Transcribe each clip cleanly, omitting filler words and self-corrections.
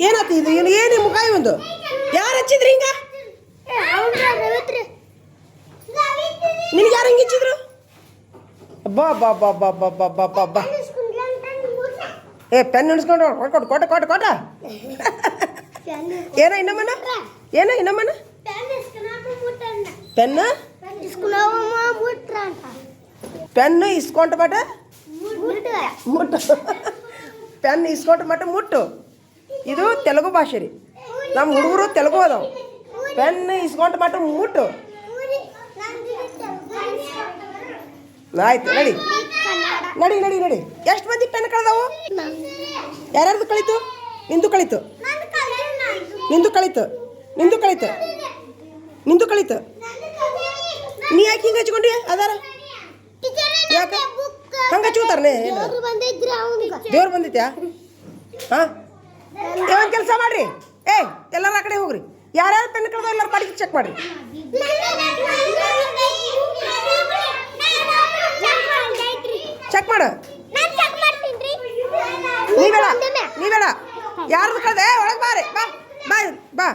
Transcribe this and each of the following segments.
ಏನಾಯ್ತು ಇದು ಏನು ಮುಖ ಒಂದು ಯಾರು ಹಚ್ಚಿದ್ರಿ ಹಿಂಗ ನಿನಗೆ ಯಾರು ಹಿಂಗೆ ಹಚ್ಚಿದ್ರು ಬಾ ಬಾ ಬಾ ಬಾ ಬಾ ಬಾ ಬಾ ಬಾ ಬಾ ಏ ಪೆನ್ ಹಿಡಿಸ್ಕೊಂಡು ಕೊಟ್ಟು ಕೊಟ್ಟ ಕೊಟ್ಟ ಕೊಟ್ಟ ಏನೋ ಇನ್ನಮ್ಮನ ಪೆನ್ನು ಪೆನ್ನು ಇಸ್ಕೊಂಡ ಮಟ ಮುಟ್ಟು ಪೆನ್ ಇಸ್ಕೊಂಡ ಮಟ ಮುಟ್ಟು ಇದು ತೆಲುಗು ಭಾಷೆ ರೀ ನಮ್ಮ ಹುಡುಗರು ತೆಲುಗು ಅದಾವ ಪೆನ್ ಇಸ್ಕೊಂಡ ಮಟ ಮುಟ್ಟು ಆಯ್ತು ನಡಿ ನಡಿ ನಡಿ ನಡಿ ಎಷ್ಟು ಮಂದಿ ಪೆನ್ ಕಳೆದವು ಯಾರ್ಯಾರ್ದು ಕಳೀತು ನಿಂದು ಕಳೀತು ನಿಂದು ಕಳೀತು ನಿಂದು ಕಳೀತು ನಿಂದು ಕಳೀತು ನೀ ಯಾಕೆ ಹಿಂಗೆ ಹಚ್ಕೊಂಡಿ ಅದಾರ ಯಾಕೆ ಹಂಗೆ ಹಚ್ಕೋತಾರನೇ ದೇವ್ರು ಬಂದೈತ್ಯಾ ಹಾಂ ಒಂದು ಕೆಲಸ ಮಾಡ್ರಿ ಏ ಎಲ್ಲರೂ ಆ ಕಡೆ ಹೋಗ್ರಿ ಯಾರ್ಯಾರು ಪೆನ್ ಕಳೆದ ಎಲ್ಲರೂ ಬಾಡಿಗೆ ಚೆಕ್ ಮಾಡ್ರಿ ಚೆಕ್ ಮಾಡು ನೀ ಬೇಡ ಯಾರ್ದು ಕಳೆದೆ ಒಳಗೆ ಬಾರಿ ಬಾ ಬಾ ಬಾ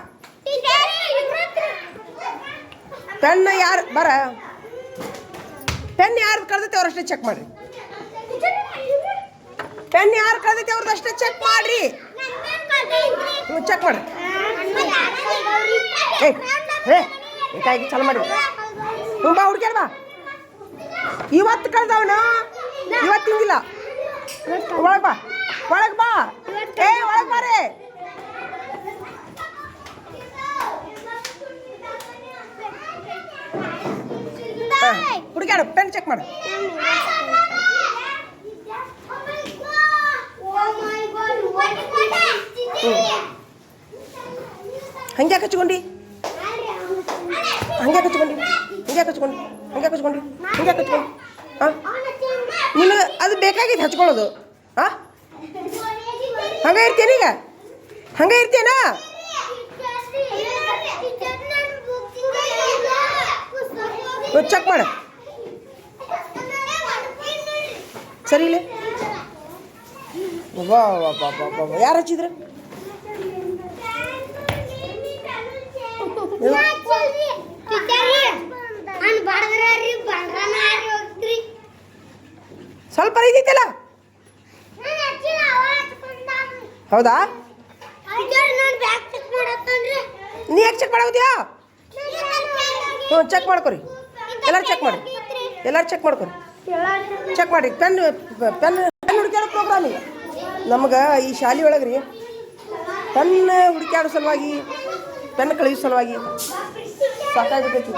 ಪೆನ್ ಯಾರು ಬರ ಪೆನ್ ಯಾರ್ದು ಕಳೆದೈತೆ ಅವ್ರಷ್ಟೇ ಚೆಕ್ ಮಾಡ್ರಿ ಪೆನ್ ಯಾರು ಕಳೆದೈತೆ ಅವ್ರದ್ದು ಅಷ್ಟೇ ಚೆಕ್ ಮಾಡ್ರಿ ಚೆಕ್ ಮಾಡ್ರಿ ಏ ಕಾಯಿಗೆ ಚಲೋ ಮಾಡಿ ತುಂಬ ಹುಡ್ಕ್ಯಾರ ಬಾ ಇವತ್ತು ಕಳೆದವನು ಇವತ್ತಿಂದಿಲ್ಲ ಒಳಗೆ ಬಾ ಒಳಗೆ ಬಾ ಏ ಒಳಗೆ ಬಾರೇ ಹುಡುಗ್ಯಾಡು ಪೆನ್ ಚೆಕ್ ಮಾಡು ಹಂಗೆ ಹಚ್ಕೊಂಡಿ ಹಂಗೆ ಹಚ್ಕೊಂಡಿ ಹಂಗೆ ಹಚ್ಕೊಂಡು ಹಂಗೆ ಹಚ್ಕೊಂಡಿ ಹಂಗೆ ಹಚ್ಕೊಂಡು ಹಾಂ ನಿನಗೆ ಅದು ಬೇಕಾಗಿತ್ತು ಹಚ್ಕೊಳ್ಳೋದು ಹಾಂ ಹಂಗೆ ಇರ್ತೇನೀಗ ಹಂಗೆ ಇರ್ತೇನಾ ಚೆಕ್ ಮಾಡ ಸರಿ ಇಲ್ಲ ವಾ ವಾ ಬಾ ಬಾ ಬಾ ಯಾರು ಹಚ್ಚಿದ್ರು ಸ್ವಲ್ಪ ಇದೈತಲ್ಲ ಹೌದಾ ನೀ ಯಾಕೆ ಚೆಕ್ ಮಾಡೋದ್ಯಾ ಹ್ಞೂ ಚೆಕ್ ಮಾಡ್ಕೊರಿ ಎಲ್ಲರೂ ಚೆಕ್ ಮಾಡಿ ಎಲ್ಲರೂ ಚೆಕ್ ಮಾಡ್ಕೊರಿ ಚೆಕ್ ಮಾಡಿ ಪೆನ್ ಪೆನ್ ಹುಡುಕ್ಯಾಡೋ ಪ್ರೋಗ್ರಾಮ್ ಈಗ ನಮ್ಗೆ ಈ ಶಾಲೆ ಒಳಗೆ ರೀ ಪೆನ್ ಹುಡುಕ್ಯಾಡೋ ಸಲುವಾಗಿ ಪೆನ್ ಕಳಿಸೋ ಸಲುವಾಗಿ ಸಾಕಾಗ್ಬಿಟ್ಟೈತಿ